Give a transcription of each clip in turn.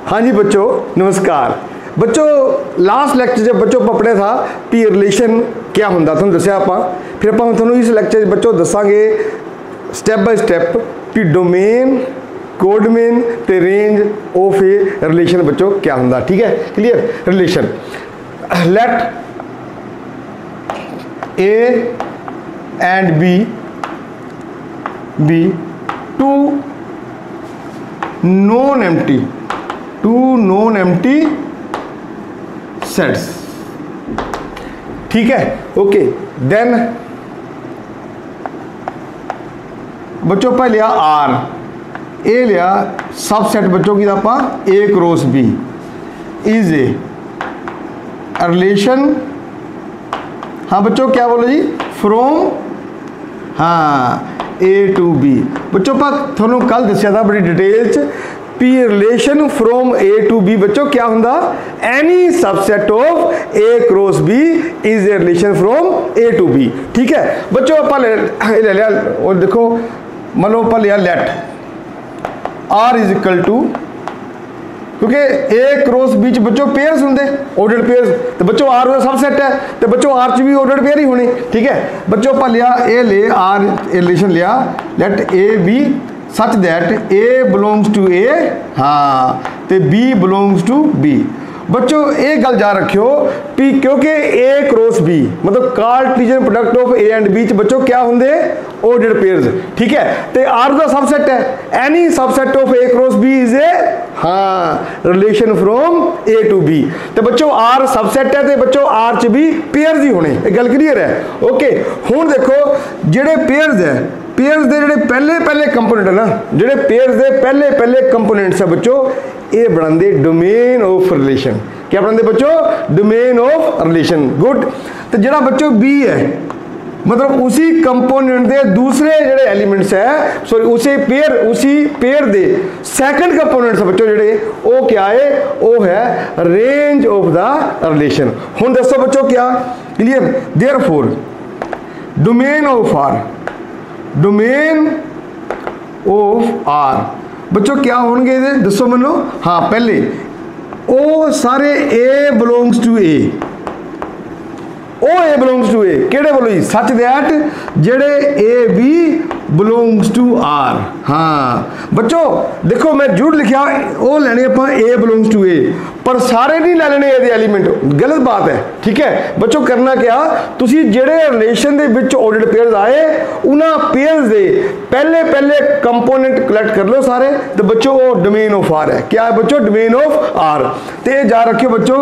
हाँ जी बच्चों नमस्कार। बच्चों लास्ट लैक्चर जब बच्चों पढ़िया था भी रिलेशन क्या होंदा तुहानूं दस्सिया आपां, फिर आपां तुहानूं इस लैक्चर बच्चों दसांगे स्टैप बाय स्टैप भी डोमेन कोडमेन ते रेंज ऑफ ए रिलेशन बच्चों क्या होंदा। ठीक है clear. Relation let A and B two non empty sets. ठीक है ओके। देन बच्चों पर लिया आर, ए लिया सबसेट बच्चों की आप A cross B is a relation. हाँ बच्चों क्या बोलो जी फ्रॉम हाँ ए टू बी। बच्चों पर थोनों कल दसिया था बड़ी डिटेल च P relation from A to B बच्चों क्या होंदा any subset of A cross B is a relation from A to B. ठीक है बच्चों आप ले लिया और देखो मान लो आप लिया let R is equal to, क्योंकि ए क्रॉस बी च बच्चों पेयर्स होंगे ऑर्डर्ड पेयर्स, तो बच्चों आर का सबसेट है तो बच्चों आर च भी ऑर्डर्ड पेयर ही होनी। ठीक है बच्चों आप लिया ए ले आर रिलेशन लिया let A B such that A belongs to A हाँ तो बी बिलोंग्स टू बी। बच्चों ये गल जा रखियो भी क्योंकि ए क्रॉस बी मतलब Cartesian product of A and B बच्चों क्या होंगे ऑर्डर्ड पेयर्स। ठीक है तो आर का सबसेट है any subset of A cross B is a हाँ relation from A to B. तो बच्चों आर सबसेट है तो बच्चों आर च भी पेयर्स ही होने, गल क्लीयर है। ओके हुण देखो जेडे पेयर्स है पेयर्स के जोड़े पहले कंपोनेंट है ना जोड़े पेयर्स के पहले कंपोनेंट्स है बच्चों ये बनाते डोमेन ऑफ रिलेशन। क्या बनाते बच्चों डोमेन ऑफ रिलेशन। गुड। तो जोड़ा बच्चों बी है मतलब उसी कंपोनेंट के दूसरे जोड़े एलिमेंट्स है सॉरी उसी पेयर दे सैकंड कंपोनेंट्स है बच्चों जोड़े वो क्या है वो है रेंज ऑफ द रिलेशन। हुण दसो बच्चों क्या clear. Therefore domain of R बच्चों क्या होंगे दसो मनो हाँ पहले ओ सारे A belongs to A belongs to A केड़े बोलो जी सच दैट जेड़े A B belongs to R. हाँ बच्चों देखो मैं झूठ लिखा वो लेने अपना ए बिलोंग्स टू ए पर सारे नहीं ले लेने ए एलिमेंट, गलत बात है। ठीक है बच्चों करना क्या तुसी जेड़े रिलेशन दे विच ऑर्डर्ड पेयर्स आए उन्हां पेयर्स दे पहले कंपोनेंट कलेक्ट कर लो सारे तो बच्चों वो डोमेन ऑफ आर है। क्या है बच्चों डोमेन ऑफ आर। तो जा रखियो बच्चों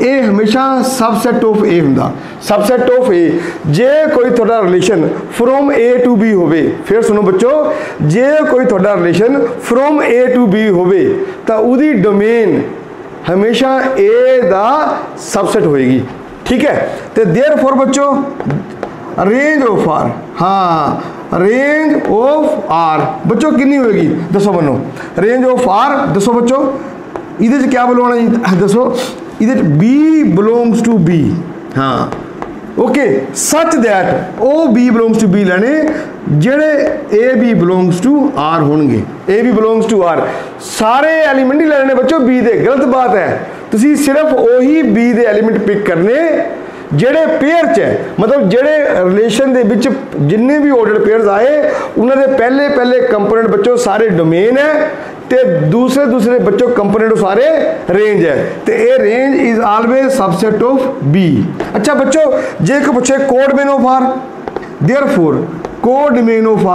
ए हमेशा सबसेट ऑफ ए हुंदा सबसेट ऑफ ए जे कोई थोड़ा relation from A to B होवे। फिर सुनो बच्चों जे कोई थोड़ा relation from A to B होवे तो उदी डोमेन हमेशा ए दा सबसेट होएगी। ठीक है तो देयरफॉर बच्चों रेंज ऑफ आर हाँ रेंज ऑफ आर बच्चों कितनी होएगी दसो मनो रेंज ऑफ आर दसो बच्चों इधर क्या बोलवाना जी दसो इधर बी बिलोंग्स टू बी हाँ ओके सच दैट ओ बी बिलोंग्स टू बी लेने जेड़े A B belongs to R होंगे A B belongs to R सारे एलिमेंट ही लेने बच्चों बी दे। गलत बात है तुसी सिर्फ वही बी दे एलिमेंट पिक करने जेड़े पेयर च है मतलब जेड़े रिलेशन दे विच जिन्ने भी ऑर्डर्ड पेयर्स आए उन्होंने पहले कंपोनेंट बच्चों सारे डोमेन है ते दूसरे बच्चों कंपोनेंट सारे रेंज है तो ये range is always subset of B. अच्छा बच्चों जे को पूछे codomain of R therefore codomain of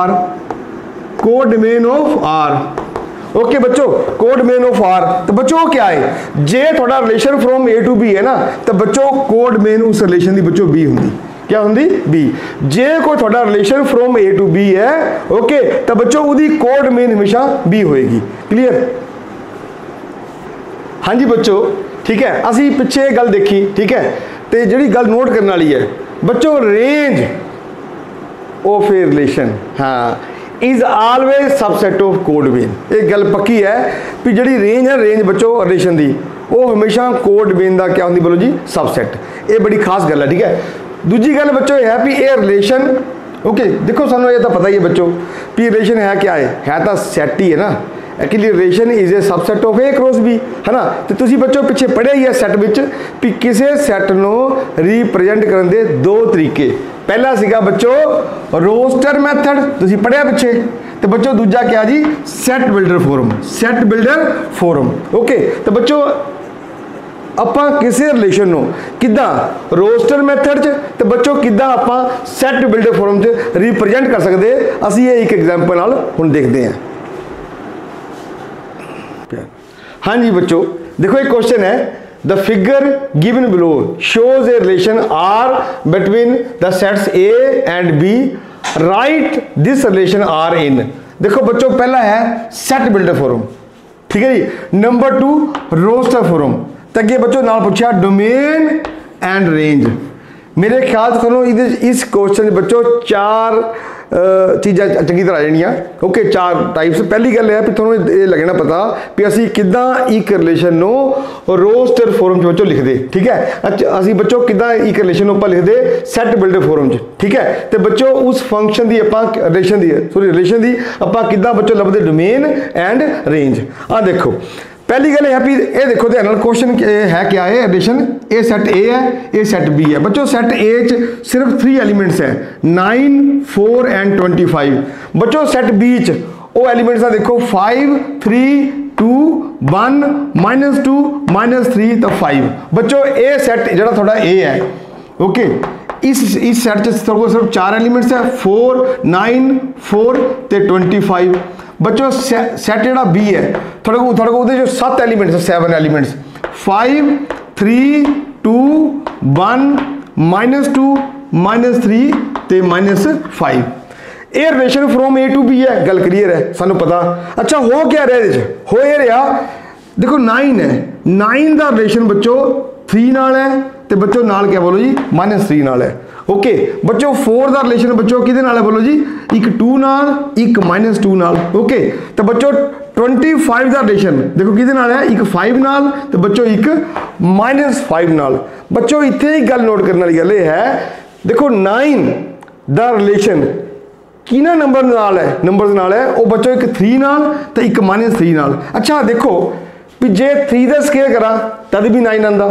R okay बच्चों कोडमेन ऑफ आर तो बच्चों क्या है जे थोड़ा relation from A to B है ना तो बच्चों कोडमेन उस रिलेशन की बच्चों बी होंगी क्या होंगी बी। जे कोई थोड़ा relation from A to B है ओके तो बच्चों उदी कोडमेन हमेशा बी होएगी। क्लियर। हाँ जी बच्चों ठीक है असी पिछे गल देखी। ठीक है तो जी गल नोट करने वाली है बच्चों रेंज ऑफ ए रिलेशन हाँ इज ऑलवेज सबसेट ऑफ कोडमेन। एक गल पक्की है भी जी रेंज है रेंज बच्चों रिलेशन की वो हमेशा कोडमेन का क्या होंगी बोलो जी सबसेट। ये बड़ी खास गल है। ठीक है दूजी गल बच्चों है भी ये रिलेशन ओके देखो सानू ये तो पता ही है बच्चों भी रिलेशन है क्या है तो सैट ही है ना actually relation is a subset of A cross B है ना। तो तुसी बच्चों पिछे पढ़िया ही है सैट विच भी किसी सैट नूं रिप्रजेंट करन दे दो तरीके। पहला सीगा बच्चों रोस्टर मैथड, तुसी पढ़िया पिछे। तो बच्चों दूजा क्या जी, set builder form, set builder form. Okay, तो बच्चों ਆਪਾਂ ਕਿਸੇ ਰਿਲੇਸ਼ਨ ਨੂੰ ਕਿੱਦਾਂ ਰੋਸਟਰ ਮੈਥਡ 'ਚ ਤੇ ਬੱਚੋ ਕਿੱਦਾਂ ਆਪਾਂ ਸੈਟ ਬਿਲਡਰ ਫਾਰਮ 'ਚ ਰਿਪਰੈਜ਼ੈਂਟ ਕਰ ਸਕਦੇ, ਅਸੀਂ ਇਹ ਇੱਕ ਐਗਜ਼ਾਮਪਲ ਨਾਲ ਹੁਣ ਦੇਖਦੇ ਹਾਂ। ਹਾਂਜੀ ਬੱਚੋ ਦੇਖੋ ਇੱਕ ਕੁਐਸਚਨ ਹੈ, the figure given below shows a relation R between the sets A and B, write this relation R in। देखो बच्चों पहला है सेट बिल्डर फॉर्म, ठीक है जी। Number 2 roster form. तो अगे बच्चों नाल पूछा डोमेन एंड रेंज। मेरे ख्याल से थोड़ा इस क्वेश्चन बच्चों 4 चीज़ा चंगी तरह आ जानियां। Okay, 4 types. पहली गल है भी थोड़ा ये लगना पता भी असी किद्दां एक रिलेशन नो रोस्टर फॉर्म बच्चों लिखते, ठीक है। अच्छा असी बच्चों किद्दां एक रिलेशन आपां लिखते सैट बिल्डर फॉर्म च, ठीक है। तो बच्चों उस फंक्शन की आपां रिलेशन की आपां किद्दां बच्चों लभदे डोमेन एंड रेंज। आ देखो पहली गल है भी ये देखो ध्यान नाल क्वेश्चन है क्या है, रिलेशन ए सैट ए है, ए सैट बी है। बच्चों सैट ए च सिर्फ 3 एलिमेंट्स है 9, 4 एंड 25। बच्चों सैट बी च वो एलिमेंट्स देखो 5, 3, 2, 1, -2, -3 तो 5। बच्चों ए सैट जो थोड़ा ए है, ओके, इस सैट च सिर्फ 4 एलिमेंट्स है 4, 9, 4 ते 25। बच्चों सैट जो बी है थोड़े को जो 7 एलिमेंट्स 7 एलिमेंट्स 5, 3, 2, 1, -2, -3 ते -5। ये relation from A to B है, गल क्लीयर है, सानू पता। अच्छा हो क्या रहा है, हो ये रहा देखो 9 है, 9 का रिलेशन बच्चों 3 नाल है, तो बच्चों नाल क्या बोलो जी -3 नाल है। ओके बच्चों 4 का रिलेशन बच्चों किहदे नाल है बोलो जी, एक 2 नाल, एक -2 नाल। ओके तो बच्चों 25 का रिलेशन देखो किहदे नाल है, एक 5 नाल, तो बच्चों एक -5 नाल। बच्चों इत्थे ही गल नोट करने वाली गल है, देखो 9 का रिलेशन किना नंबर नाल है, नंबर नाल है वो बच्चों एक 3 नाल तो एक -3 नाल। अच्छा देखो भी जे 3 का स्केयर करा तद भी 9 आंदा,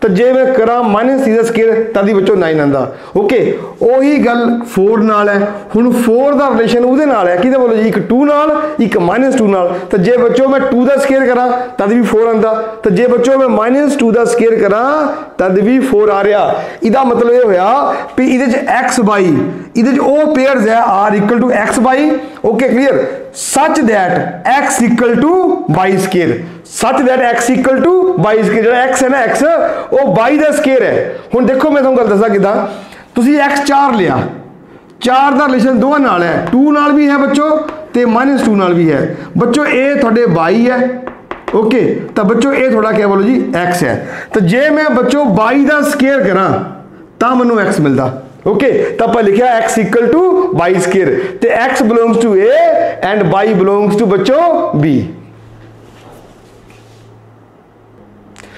तो जे मैं करा -3 का स्केयर तभी बच्चों 9 आंदा। ओके उही गल 4 नाल है, हुण 4 का रिलेशन उहदे नाल है किहदे बोलो जी, एक 2 नाल, एक -2 नाल। तो जे बच्चों मैं 2 का स्केयर करा तद भी 4 आंदा, तो जे बच्चों मैं -2 का स्केयर करा तद भी 4 आ रहा। इहदा मतलब ये होया भी इहदे च x y इहदे च ओ पेयर्स है r equal to x y। Okay clear, such that x equal to y square, such that x equal to y square. जो x है ना x वो y का स्केयर है। हुण देखो मैं तुहानूं गल दसां किदां, तुसीं x 4 लिया, 4 का रिलेशन दोवां नाल है, 2 नाल भी है बच्चों ते -2 नाल भी है। बच्चों ये थोड़े y है, ओके तो बच्चों ये थोड़ा क्या बोलो जी x है। तो जे मैं बच्चों y का स्केयर करा तो मैनू x मिलता। ओके तो आप लिखा x equal to y square, तो x belongs to a and y belongs to बच्चों b।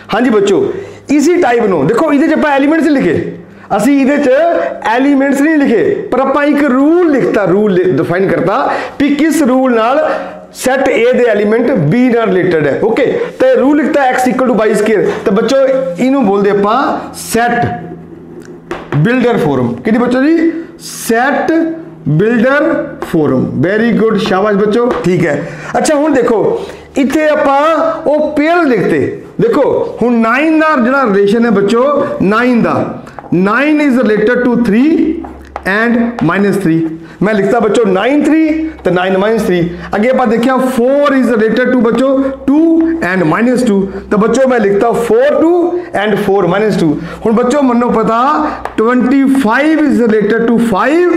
हाँ जी बच्चों इसी टाइप नो देखो इहदे च एलिमेंट्स लिखे, असी इहदे च एलिमेंट्स नहीं लिखे पर आपां एक रूल लिखता, रूल डिफाइन करता भी किस रूल नाल सेट ए दे एलिमेंट बी नाल रिलेटेड है। ओके तो रूल लिखता x equal to y square, तो बच्चों इनू बोलते आपां सेट बिल्डर फॉर्म। कि बच्चों जी set builder form, very good शाबाश बच्चों, ठीक है। अच्छा हुण देखो इत्थे आपां वो पेयर लिखते, देखो हुण 9 का जिहड़ा रिलेशन है बच्चों 9 का 9 इज रिलेटेड टू 3 एंड -3। मैं लिखता बच्चों 9 3 तो 9 -3। अगे आप देखिए 4 इज रिलेटेड टू बच्चों 2 एंड -2, तो बच्चों मैं लिखता 4 2 एंड 4 -2। हुण बच्चों मनो पता 25 इज रिलेटेड टू 5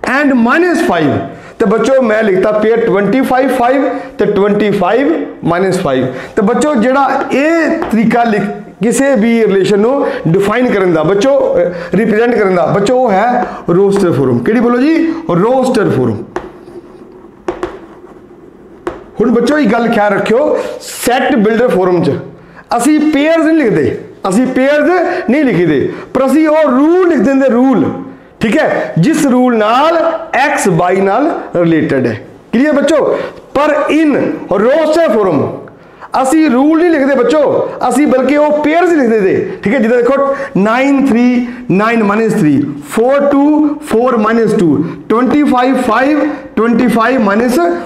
एंड -5, तो बच्चों मैं लिखता पेयर 25 5 तो 25 -5। तो बच्चों जेड़ा ये तरीका लिख किसी भी रिलेशन को डिफाइन करने का बच्चों रिप्रेजेंट करने का बच्चों वो है रोस्टर फॉर्म। कि बोलो जी रोस्टर फॉर्म। हुण बच्चों ये गल ख्याल रखियो सैट बिल्डर फॉर्म च असी पेयर्स नहीं लिखते, असी पेयर्स नहीं लिखते पर असी वो रूल लिख देंगे, रूल, ठीक है, जिस रूल नाल x y नाल रिलेटेड है। क्लियर बच्चों, पर इन रोस्टर फॉर्म असी रूल नहीं लिखते बच्चों, असी बल्कि वो पेयर्स लिखते थे। ठीक है, जिदा देखो 9 3 9 -3 4 2 4 -2 25 5 25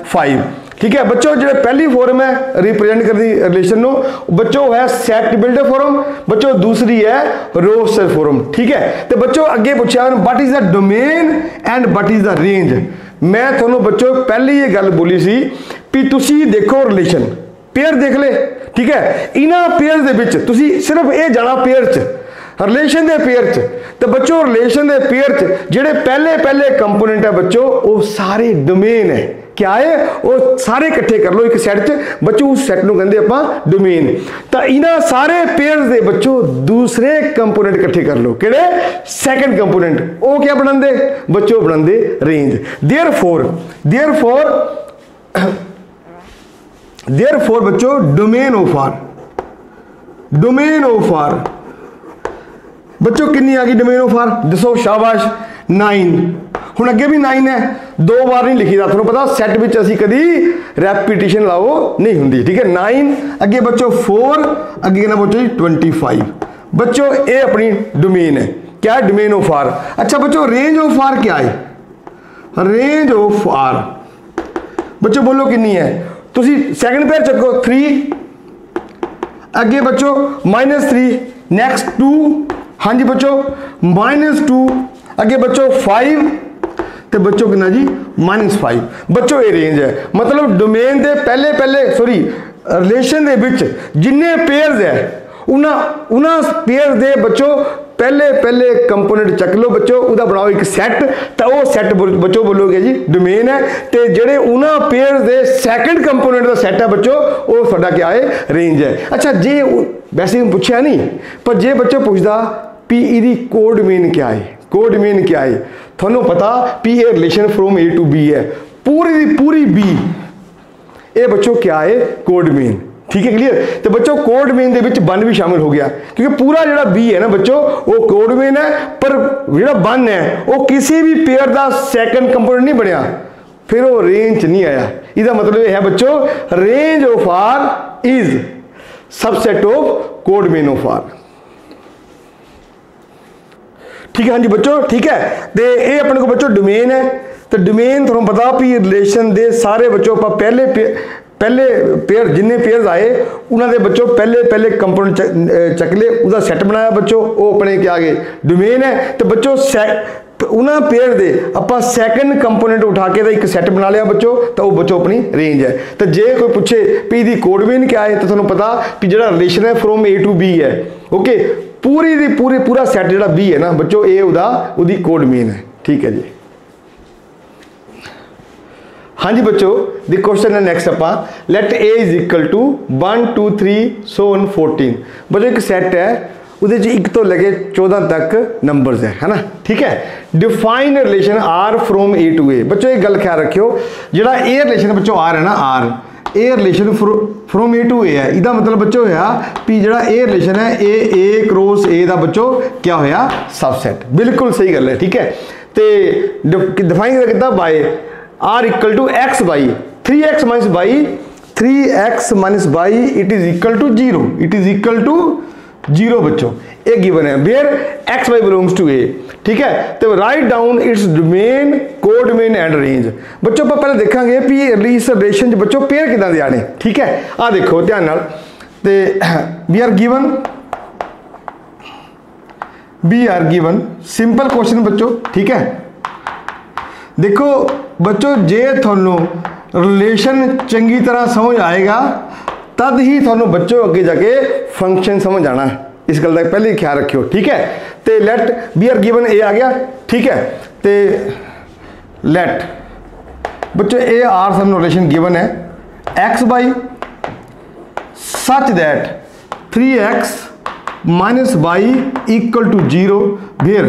-5। ठीक है बच्चों, जो पहली फॉर्म है रिप्रेजेंट करती रिलेशन नो बच्चों है सेट बिल्डर फॉर्म, बच्चों दूसरी है रोस्टर फॉर्म। ठीक है, तो बच्चों अगे पूछा what is the domain and what is the range. मैं थोनों बच्चों पहले ये गल बोली सी भी तुसी देखो रिलेशन पेयर देख ले। ठीक है, इन्हां पेयर दे विच तुसी सिर्फ ये जाना पेयर च रिलेशन दे पेयर च, तो बच्चों रिलेशन दे पेयर च जेडे पहले पहले कंपोनेंट है बच्चों वो सारे डोमेन है। क्या है वो सारे इकट्ठे कर लो एक सैट च बच्चों, उस सैट नूं कहंदे आपां डोमेन। तो इन्हां सारे पेयर्स दे बच्चों दूसरे कंपोनेंट इकट्ठे कर लो, किहड़े सेकंड कंपोनेंट, वो क्या बनांदे बच्चों बनांदे रेंज। देयरफॉर बच्चों डोमेन ऑफ आर बच्चों कितनी आ गई डोमेन ऑफ आर दसो शाबाश 9। हुण अगे भी 9 है, 2 बार नहीं लिखी दा, तुहानूं पता सैट विच असीं कदी रैपीटिशन लाओ नहीं हुंदी। ठीक है, 9 अगे बच्चों 4 अगे कहना बच्चों 25। बच्चों ये अपनी डोमेन है, क्या है डोमेन ऑफ आर। अच्छा बच्चों रेंज ऑफ आर क्या है, रेंज ऑफ आर बच्चों बोलो कितनी है, तुसी सेकंड पेयर चको 3 अगे बच्चों -3 नेक्स्ट 2, हाँ जी बच्चों -2 अगे बच्चों 5 तो बच्चों कितना जी -5। बच्चों ये रेंज है, मतलब डोमेन दे पहले रिलेशन दे विच जिन्ने पेयर्स है उन्हां पेयर दे बच्चों पहले कंपोनेंट चक लो बच्चों, उदा बनाओ एक सैट, तो वो सैट बच्चों बोलोगे जी डोमेन है। तो जेडे उन्हां पेयर्स दे सेकंड कंपोनेंट का सैट है बच्चों वो साडा क्या है रेंज है। अच्छा जे वैसे पूछा नहीं, पर जे बच्चों पूछदा भी इहदी कोडोमेन क्या है, कोडोमेन क्या है, थानू पता भी ये relation from A to B है, पूरी बी ये बच्चों क्या है कोडोमेन। ठीक है क्लियर, तो बच्चों कोडोमेन दे विच 1 भी शामिल हो गया, क्योंकि पूरा जो बी है ना बच्चों वो कोडोमेन है, पर जो 1 है वो किसी भी पेयर का सेकंड कंपोनेंट नहीं बनया, फिर वो रेंज नहीं आया। इसका मतलब यह है बच्चों range of R is subset of codomain of R. ठीक है हाँ जी बच्चों, ठीक है, तो ये अपने को बच्चों डोमेन है। तो डोमेन तुहानूं पता भी रिलेशन दे सारे बच्चों आप पहले पेयर जिन्ने पेयर्स आए उन्होंने बच्चों पहले कंपोनेंट चक ले, उसका सैट बनाया बच्चों, वो अपने क्या गए डोमेन है। तो बच्चों उन्होंने पेयर दे आप सैकेंड कंपोनेंट उठा के एक सैट बना लिया बच्चों, तो वो बच्चों अपनी रेंज है। तो जे कोई पूछे भी इसकी कोडोमेन क्या है, तो तुहानूं पता भी जो रिलेशन है फ्रॉम ए टू बी है। ओके, पूरा सैट जो बी है ना बच्चों ये उदी कोडोमेन है। ठीक है जी, हाँ जी बच्चों द क्वेश्चन है नेक्स्ट अपा let A is equal to 1 2 3 so on 14। बच्चों एक सैट है उहदे च 1 तो लेके 14 तक नंबर्स है ना। ठीक है, define relation R from A to A. बच्चों एक गल ख्याल रखियो, जो ए रिलेशन बच्चों आर है ना, R a relation from A to A है, इसका मतलब बच्चों होया भी जो ए रिलेशन है ए क्रॉस ए का बच्चों क्या होया सबसैट। बिल्कुल सही गल है। ठीक है, तो डिफाइन किया by R equal to X by 3x minus by 3x minus by it is equal to 0, it is equal to 0 बच्चों एक गिवन है where X Y belongs to A. ठीक है, तो write down its domain codomain and range. बच्चों आप पहले देखेंगे भी इस रिलेशन बच्चों पेयर किदां दे आने। ठीक है, आ देखो ध्यान नाल, ते we are given simple question बच्चों। ठीक है, देखो बच्चों जे थानू रिलेशन चंगी तरह समझ आएगा तद ही थानू बच्चों अगे जाके फंक्शन समझ आना, इस गल का पहले ख्याल रखियो। ठीक है, तो let B are given A आ गया। ठीक है, तो लेट बच्चों ए आर सानू रिलेशन गिवन है x y such that 3x minus y equal to 0 where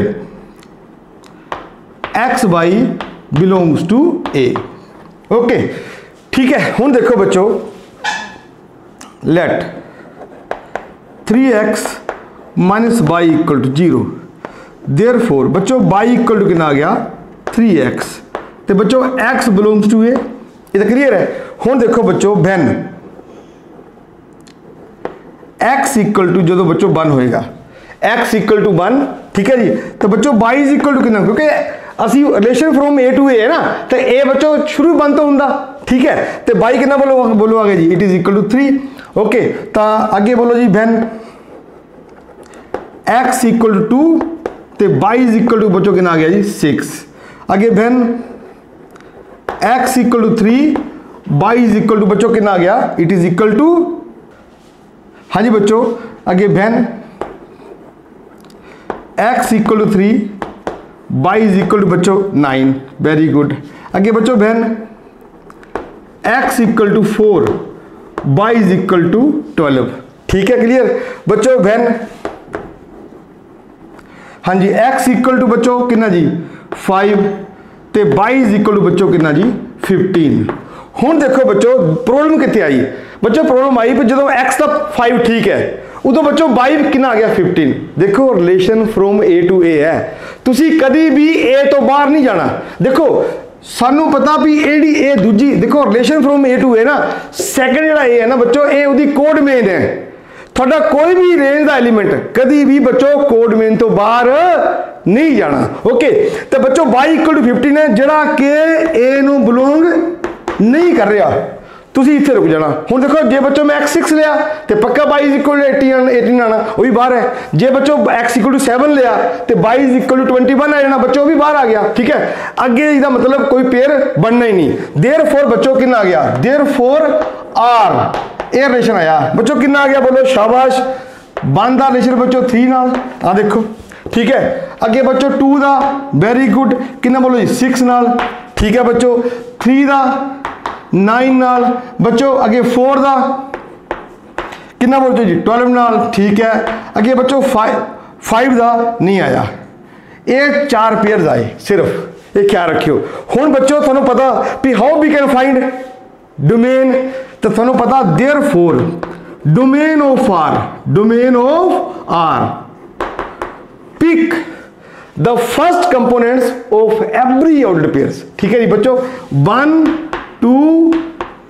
x y belongs to A. Okay, ठीक है, हुण देखो बच्चों let 3x minus y equal to 0 therefore बच्चों बाई इक्वल टू कितना आ गया 3x, तो बच्चों x बिलोंग्स टू ए, ये तो क्लियर है। हुण देखो बच्चों वैन x इक्वल टू जो बच्चों 1 होएगा, x इक्वल टू 1, ठीक है जी। तो बच्चों y इज इक्वल टू कितना, क्योंकि असी relation from a to a है ना, तो a बच्चों शुरू 1 तो होंदा, ठीक है। तो y कितना बोलो आगे जी, it is equal to 3। Okay, तो आगे बोलो जी वैन x इक्वल टू 2 तो y इज इक्वल टू बच्चों कितना आ गया जी 6। आगे when x equal to 3 y is equal to बच्चों कितना आ गया, इट इज इक्वल टू, हाँ जी बच्चों। आगे when x equal to 3 y is equal to बच्चों 9, वेरी गुड। आगे बच्चों when x equal to 4 y is equal to 12, ठीक है, क्लियर बच्चों। वैन हाँ जी x इक्वल टू बच्चों कितना जी 5 ते y इज इक्वल टू बच्चों कितना जी 15। हुण देखो बच्चों प्रॉब्लम कितने आई बच्चों, प्रॉब्लम आई पर जो x का 5 ठीक है उदों बच्चों y कितना आ गया 15। देखो relation from a to a है, तुसी कभी भी a तो बाहर नहीं जाना। देखो सानू पता भी एडी ए दूजी, देखो relation from a to a ना, सैकेंड जो a है ना बच्चों, ए उदी कोड मेन है। थोड़ा कोई भी रेंज का एलिमेंट कभी भी बच्चों कोड मेन तो बाहर नहीं जाना। ओके, तो बच्चों y इक्वल टू 15 है जड़ा के a नू बिलोंग नहीं कर रहा, तुसी इत्थे रुक जाना। हुण देखो जे बच्चों मैं x6 लिया तो पक्का y इज इक्वल टू 18 आना, वो भी बाहर है। जे बच्चों x इक्वल टू 7 लिया तो y इज इक्वल टू 21 आ जाना, बच्चों भी बाहर आ गया, ठीक है। आगे इसका मतलब कोई पेयर बनना ही नहीं। देयरफॉर बच्चों कितना आ गया, देयरफॉर r ए रिलेशन आया बच्चों कितना आ गया, बोलो शाबाश। 1 दा रिलेशन बच्चों 3 नाल, आ देखो, ठीक है। आगे बच्चों 2 दा, वेरी गुड, कितना बोलो जी 6 नाल, ठीक है बच्चों। 3 दा 9 नाल बच्चों। आगे 4 दा कितना बोलते जी 12 नाल, ठीक है। आगे बच्चों 5 दा नहीं आया, ये 4 पेयर्स आए सिर्फ, ये क्या रखियो। हुण बच्चों थानू पता भी how we can find domain, तो थानू पता therefore domain of R pick the first components of every ordered pairs, ठीक है जी बच्चों। 1 2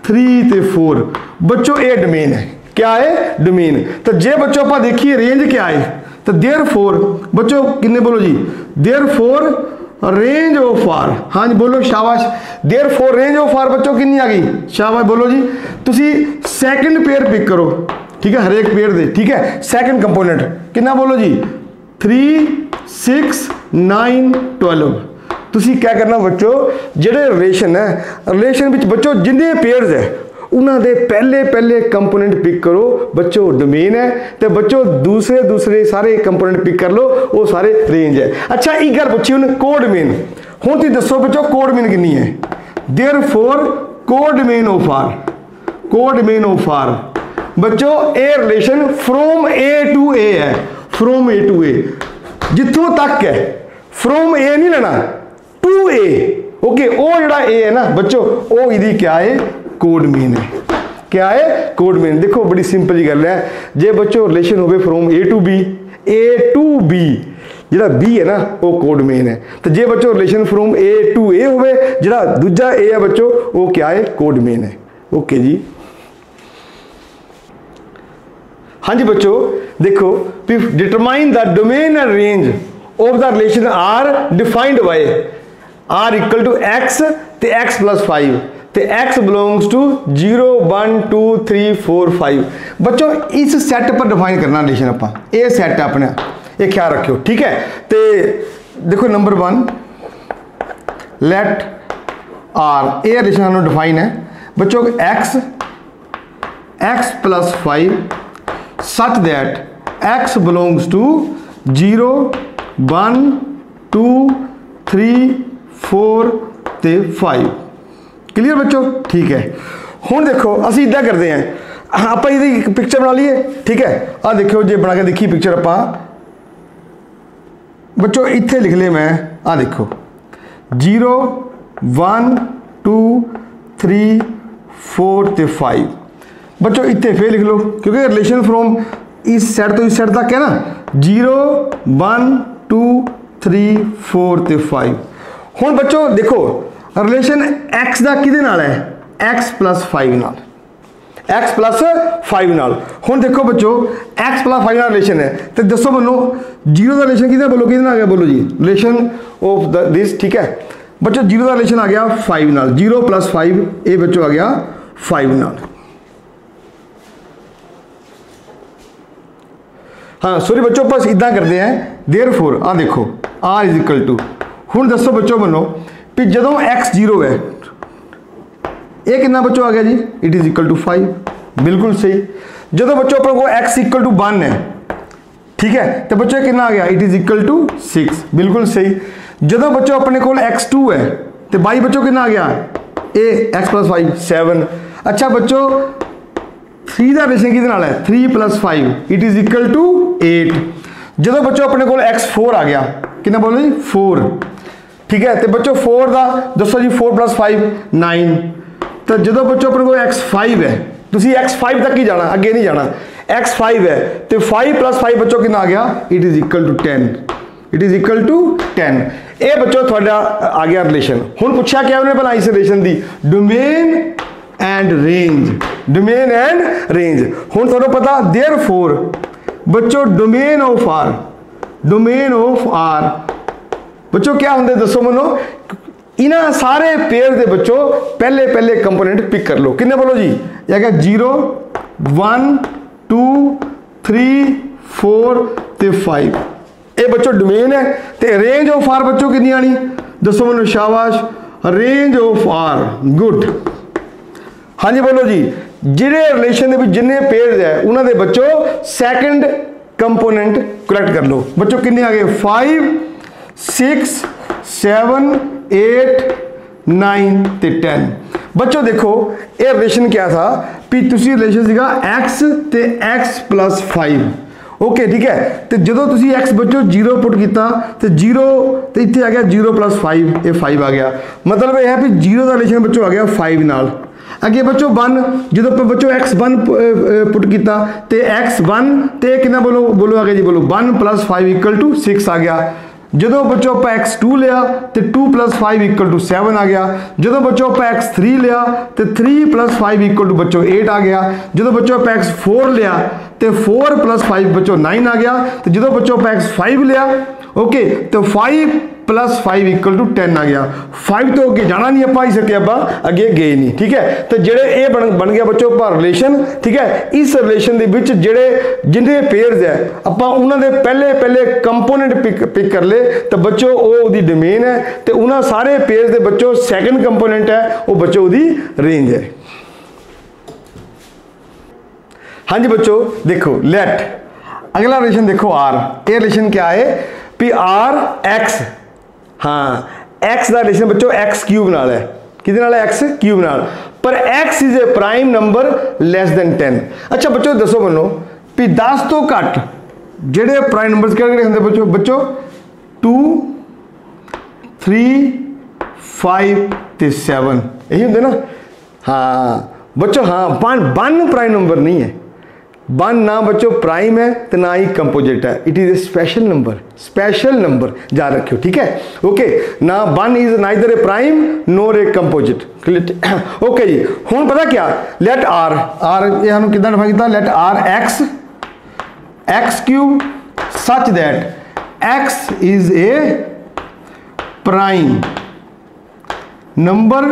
3 ते 4 बच्चों ये डोमेन है, क्या है डोमेन। तो जे बच्चों आप देखिए रेंज क्या है, तो देयरफॉर बच्चों कितने बोलो जी, देयरफॉर रेंज ऑफ आर, हाँ जी बोलो शाबाश। देयरफॉर रेंज ऑफ आर बच्चों कितनी आ गई, शाबाश बोलो जी। तुसी सेकंड पेयर पिक करो, ठीक है, हर एक पेयर दे, ठीक है। सेकंड कंपोनेंट कितना बोलो जी 3 6 9 12। तुसी क्या करना बच्चों, जेडे रिलेशन है, रिलेशन विच बच्चों जिन्ने पेयर्स है उन्होंने पहले कंपोनेंट पिक करो बच्चों, डोमेन है। तो बच्चों दूसरे सारे कंपोनेंट पिक कर लो, वो सारे रेंज है। अच्छा एक गल पूछी उन्हें कोड मेन, हुण तुसीं दसो बच्चों कोड मेन कितनी है। Therefore codomain of R बच्चों A relation from A to A है, फ्रॉम ए टू ए जिथों तक है, फ्रॉम ए नहीं लेना टू ए। ओके, वो जड़ा ए है ना बच्चों, वो इदी क्या है कोड मेन है, क्या है कोड मेन। देखो बड़ी सिंपल जी गल है, जे बच्चों रिलेशन हो फ्रॉम ए टू बी जड़ा बी है ना वो कोड मेन है। तो जे बच्चों relation from A to A हो जड़ा दूजा ए है बच्चों, वो क्या है कोड मेन है। ओके जी, हाँ जी बच्चों देखो, determine the domain and range of the relation R defined by R equal to x ते एक्स प्लस 5 ते x बिलोंग्स टू 0 1 2 3 4 5। बच्चों इस सेट पर डिफाइन करना रिलेशन आप, ये सेट है अपने, ये ख्याल रखियो, ठीक है। तो देखो नंबर 1 लेट आर, ये रिलेशन हमें डिफाइन है बच्चों x plus 5 such that x belongs to 0 1 2 3 4 ते 5। क्लियर बच्चों, ठीक है। हुण देखो असीं इदा करते हैं, आप इहदी पिक्चर बना लीए, ठीक है। आ देखो जे बना के देखी पिक्चर आप बच्चों, इत्थे लिख ले मैं, आ देखो 0 1 2 3 4 ते 5 बच्चों, इत्थे फिर लिख लो क्योंकि रिलेशन फ्रॉम इस साइड तो इस साइड तक है ना, 0 1 2 3 4 ते 5। हुण बच्चों देखो रिलेशन x का किहदे नाल है, x प्लस 5 नाल, x प्लस 5 नाल। हुण देखो बच्चों x प्लस 5 नाल रिलेशन है, तो दसो मनो जीरो का रिलेशन किधर बोलो, किधर आ गया बोलो जी, रिलेशन ऑफ दिस, ठीक है बच्चों। जीरो का रिलेशन आ गया 5 नाल, 0 प्लस 5 ये बच्चों आ गया 5 नाल। हाँ सॉरी बच्चों बस इदा करते हैं, देयरफॉर आ देखो r इज इक्वल टू, हुण दसो बच्चों मनो भी जदों x 0 है ये कितना बच्चों आ गया जी, इट इज इक्वल टू 5, बिल्कुल सही। जदों बच्चों अपने को x इक्वल टू 1 है, ठीक है, तो बच्चों कितना आ गया, इट इज इक्वल टू 6, बिल्कुल सही। जदों बच्चों अपने को x2 है तो बाई बच्चों कितना आ गया, ए x प्लस 5 7। अच्छा बच्चों 3 का रिलेशन किहदे नाल है, 3 plus 5 it is equal to 8। जदों बच्चों अपने को x4 आ गया, कितना बोलो जी 4, ठीक है, तो बच्चों 4 का दसो जी 4 प्लस 5 9। तो जदों बच्चों अपने को x5 है, तुसी x5 तक ही जाना, अगे नहीं जाना, x5 है तो 5 प्लस 5 बच्चों कितना आ गया, it is equal to 10, it is equal to 10। ये बच्चों थोड़ा आ गया रिलेशन। हुण पूछा क्या उन्हें भला इस रिलेशन दी, domain and range, domain and range. हुण तुहानूं पता देयरफॉर बच्चों domain of R, domain of R बच्चों क्या होंगे दसो मनो, इन्हां सारे पेयर दे बच्चों पहले पहले कंपोनेंट पिक कर लो, कितने बोलो जी, यह क्या 0 1 2 3 4 ते 5, ये बच्चों डोमेन है। तो रेंज ऑफ आर बच्चों कितनी आनी, दसो मनो शाबाश, रेंज ऑफ आर, गुड। हाँ जी बोलो जी, जिहड़े रिलेशन दे जिन्ने पेयर्स है उन्होंने बच्चों सैकेंड कंपोनेंट कलेक्ट कर लो। बच्चों कितने आ गए, 5 6 7 8 9 ते 10। बच्चों देखो ये रिलेशन क्या था भी तुसी रिलेशन सीगा x ते x प्लस 5, ओके ठीक है। तो जो तुसी x बच्चों 0 पुट किया तो 0 तो इतने आ गया 0 प्लस 5, ये 5 आ गया, मतलब यह है भी 0 का रिलेशन बच्चों आ गया 5 नाल। अगे बच्चों 1 जो बच्चों x1 पुट किया तो x1 तो कितना बोलो बोलो आ गया जी, बोलो 1 प्लस 5 इक्वल टू 6 आ गया। जो बच्चों आप x2 लिया तो 2 प्लस 5 इक्वल टू 7 आ गया। जो बच्चों आप x3 लिया तो 3 प्लस 5 इक्वल टू बच्चों 8 आ गया। जो बच्चों आप x4 लिया तो 4 प्लस 5 बच्चों 9 आ गया। तो जो बच्चों आप x5 लिया ओके तो 5 प्लस 5 इक्वल टू 10 आ गया। 5 तो अगे जाना नहीं, आप सके आप अगे गए नहीं, ठीक है। तो जेडे ये बन गया बच्चों पर रिलेशन, ठीक है। इस रिलेशन के विच जेडे जिन्ने पेयर्स है आप उन्होंने पहले पहले कंपोनेंट पिक कर ले तो बच्चों वो डोमेन है, तो उन्होंने सारे पेयर्स के बच्चों सैकेंड कंपोनेंट है वो बच्चों दी रेंज है। हाँ जी बच्चों देखो लेट अगला रिलेशन देखो आर, ये रिलेशन क्या है पी आर एक्स, हाँ एक्स का रिलेशन बच्चों एक्स क्यूब नाल है, किहदे नाल है एक्स क्यूब नाल, पर x is a prime number less than 10। अच्छा बच्चों दसो मनो भी 10 तो घट जेडे प्राइम नंबर्स किहड़े होंदे बच्चों, बच्चों 2 3 5 ते 7 यही होंगे ना। हाँ बच्चों हाँ 1 प्राइम नंबर नहीं है, 1 ना बच्चों प्राइम है तो ना ही कंपोजिट है, it is a special number, special number जा रखियो, ठीक है ओके। ना 1 is neither a prime nor a composite, okay जी। हुण पता क्या लेट आर, आर ये हम कितना डिफाइन किया, let R x x cube such that x is a prime number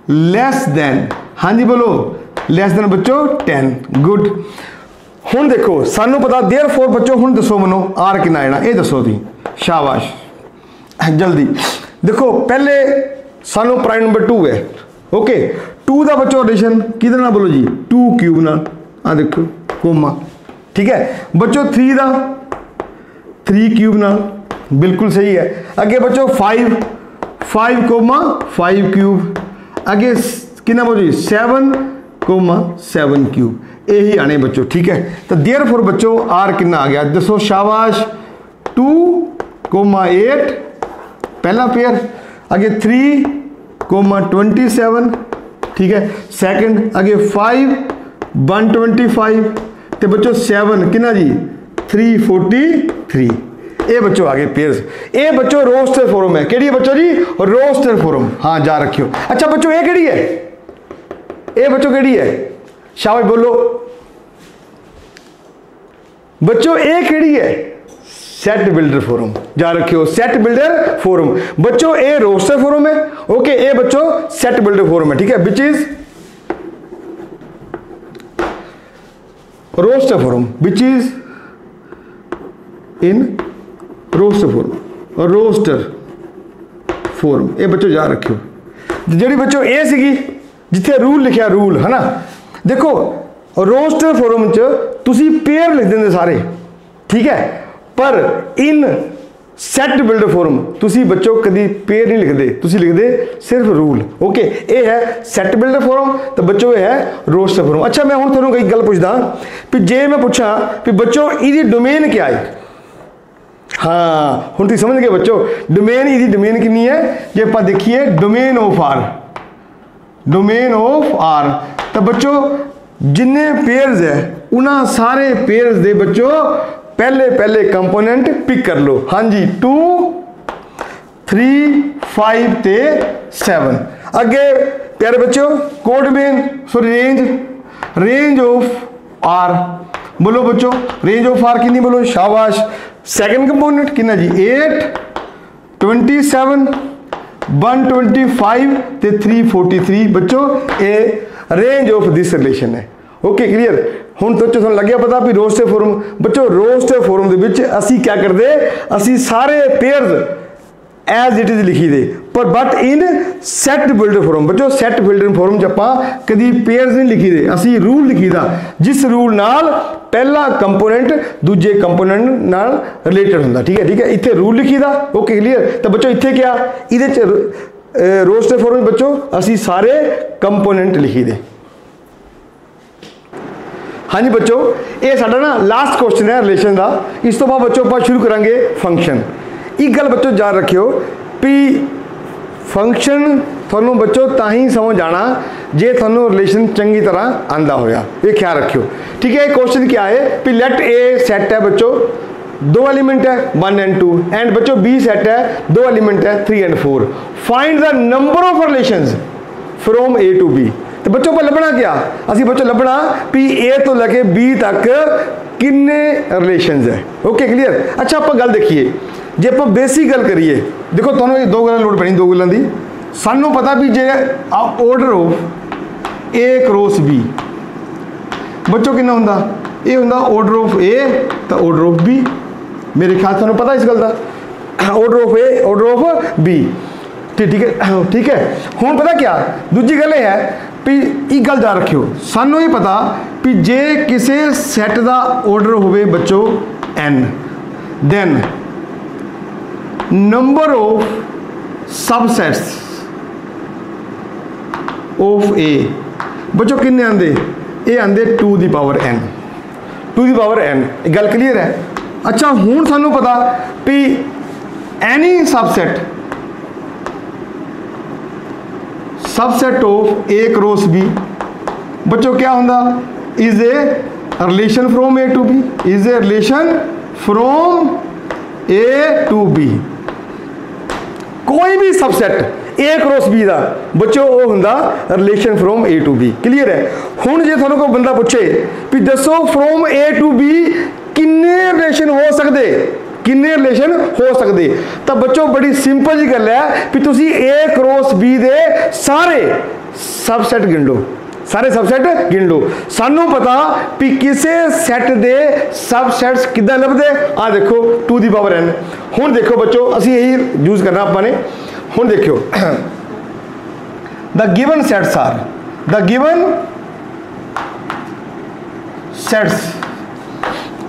less than, हाँ जी बोलो लेस देन बच्चों 10, गुड। हुण देखो सानू पता देयरफॉर बच्चों हुण दसो मनो आर कितना आना, ये दसो दी शाबाश जल्दी देखो। पहले सानू प्राइम नंबर 2 है ओके, 2 का बच्चों रिलेशन किधर ना बोलो जी 2 क्यूब ना, आ देखो कोमा, ठीक है बच्चों 3 का 3 क्यूब ना, बिल्कुल सही है। अगे बच्चों 5 कोमा 5 क्यूब, अगे कितना बोलो जी 7 कोमा 7 क्यूब, यही आने बच्चों, ठीक है। तो देयरफॉर बच्चों आर कितना आ गया दसो शाबाश 2 कोमा 8 पहला पेयर, आगे 3 कोमा 27, ठीक है सेकंड, आगे 5 125 तो बच्चों 7 कितना जी 343, ये बच्चों आगे पेयर्स, ये बच्चों रोस्टर फॉर्म है, केड़ी है बच्चों जी रोस्टर फॉर्म, हाँ जा रखियो। अच्छा बच्चों ये केड़ी है ये बच्चों केड़ी है, शाबाश बोलो बच्चों, ये केड़ी है, सेट बिल्डर फोरम, जा रखियो सेट बिल्डर फोरम। बच्चों ये रोस्टर फोरम है, ओके, ये बच्चों सेट बिल्डर फोरम है, ठीक है, which is roster form, which is in roster form, roster form, ये बच्चों जा रखियो। जी बच्चों ये सी जिथे रूल लिखा, रूल है ना, देखो रोस्टर फोरम च तुसी पेयर लिख देंगे सारे, ठीक है, पर इन सैट बिल्डर फोरम तुसी बच्चों कभी पेयर नहीं लिखते, तुसी लिखते सिर्फ रूल, ओके। ये है सैट बिल्डर फोरम, तो बच्चों ये है रोस्टर फोरम। अच्छा मैं हुण तुहानूं एक गल पुछदा भी जे मैं पूछा भी बच्चों इहदी डोमेन क्या है, हाँ हुण तुसीं समझ गए बच्चों, डोमेन इहदी डोमेन कितनी है, जे आपां देखिए domain of R, domain of R, तो बच्चों जिन्ने पेयर्स है उन्हां सारे पेयर्स दे बच्चों पहले पहले कंपोनेंट पिक कर लो, हाँ जी 2 3 5 ते 7। अगे प्यारे बच्चों कोड में सॉरी रेंज ऑफ आर, बोलो बच्चों रेंज ऑफ आर कितनी, बोलो शाबाश। सेकंड कंपोनेंट कितना जी 8 27 125 ते 343 बच्चों ये रेंज ऑफ दिस रिलेशन है, ओके क्लियर। हुण तो तुहानूं लग्या पता भी रोस्टर फोरम, बच्चों रोस्टर फोरम दे विच असी क्या करदे, असी सारे पेयर्स एज इट इज लिखी दे, पर but in set builder form, बच्चों सैट बिल्डर फोरम च आपां कदी पेयर्स नहीं लिखी दे, असी रूल लिखी दा जिस रूल नाल पहला कंपोनेंट दूजे कंपोनेंट नाल रिलेटेड हुंदा, ठीक है, ठीक है, इत्थे रूल लिखी दा, ओके क्लियर। तो बच्चों इत्थे क्या इहदे च रोस्टर फोरम बच्चों असी सारे कंपोनेंट लिखी दे। हाँ जी बच्चों ये साडा ना लास्ट क्वेश्चन है रिलेशन का, इस तो बाद बच्चों आप शुरू करांगे फंक्शन। एक गल बच्चों याद रखियो भी फंक्शन थानू बच्चों ताही समझ आना जे थानू रिलेशन चंगी तरह आंदा होया, ये ख्याल रखियो, ठीक है। क्वेश्चन क्या है भी लेट ए सेट है बच्चों 2 एलिमेंट है 1 and 2 एंड बच्चों बी सेट है 2 एलिमेंट है 3 and 4, find the number of relations from A to B. तो बच्चों को लभना क्या, असी बच्चों लभना भी ए तो लगे बी तक किन्ने रिलेशंस है, ओके क्लियर। अच्छा आप गल देखिए जे आप बेसिक गल करिए, देखो तुहानूं दो गल्लां लोड़ पैनी, दो गल्लां दी सानूं पता भी जे order of A cross B बच्चों कितना हुंदा, ये हुंदा ऑर्डर ऑफ ए तो ऑर्डर ऑफ बी, मेरे ख्याल तुहानूं पता इस गल दा, order of A order of B, ठीक है, ठीक है। हुण पता क्या दूजी गल है भी एक गल याद रखियो, सानू ही पता भी जे किसी सैट का ऑर्डर होवे बच्चों n, then number of subsets of A बच्चों किन्ने आंदे, ये आंदे 2 दी पावर n, 2 दी पावर n, गल क्लीयर है। अच्छा हुण सानू पता भी any subset of A cross B बच्चों क्या होंदा, is a relation from A to B, is a relation from A to B. कोई भी सबसेट ए क्रॉस बी का बच्चों वो होंदा relation from A to B, clear है। हुण जे थानू कोई बंदा पूछे भी दसो फ्रॉम ए टू बी किन्ने रिलेशन हो सकते, किन्ने रिलेशन हो सकते, तो बच्चों बड़ी सिंपल जी गल है भी तुसी ए क्रॉस बी दे सारे सबसेट गिन लो, सारे सबसेट गिन लो। सानू पता भी किसी सैट दे सबसेट्स किद्दां लभदे, आ देखो 2 दी पावर n। हुण देखो बच्चों असी यही यूज करना आपने, हुण देखियो the given sets are, the given sets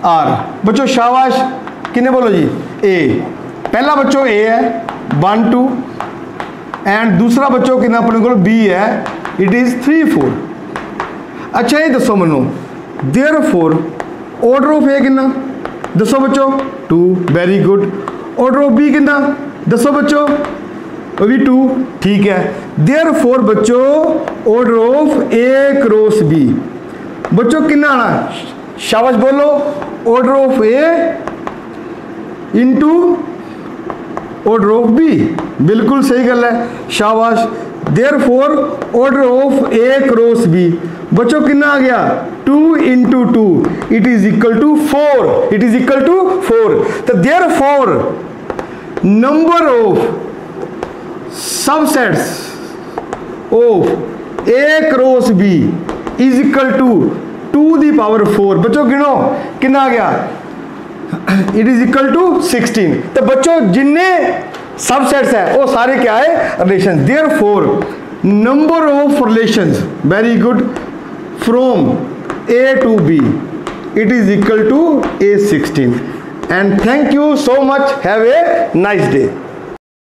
are बच्चों शाबाश किन्ने बोलो जी ए, पहला बच्चों ए है 1 2 एंड दूसरा बच्चों कितना अपने को बी है, इट इज 3 4। अच्छा ये दसो मनो देयरफॉर ऑर्डर ऑफ ए कितना दसो बच्चों 2, very good. Order of B कितना दसो बच्चों भी 2, ठीक है। देयरफॉर बच्चों order of A cross B बच्चों कितना आना, शाबाश बोलो order of A into order of B, बिल्कुल सही गल है, शाबाश therefore order of A cross B, बच्चों कितना आ गया 2 into 2 it is equal to 4, it is equal to 4। तो therefore number of subsets of A cross B is equal to 2 दी पावर 4। बच्चों गिनो कितना आ गया, इट इज इक्वल टू 16। तो बच्चों जिन्ने सबसेट्स है वो सारे क्या है relation. Therefore number of relations, very good, from A to B it is equal to A16। And thank you so much, have a nice day.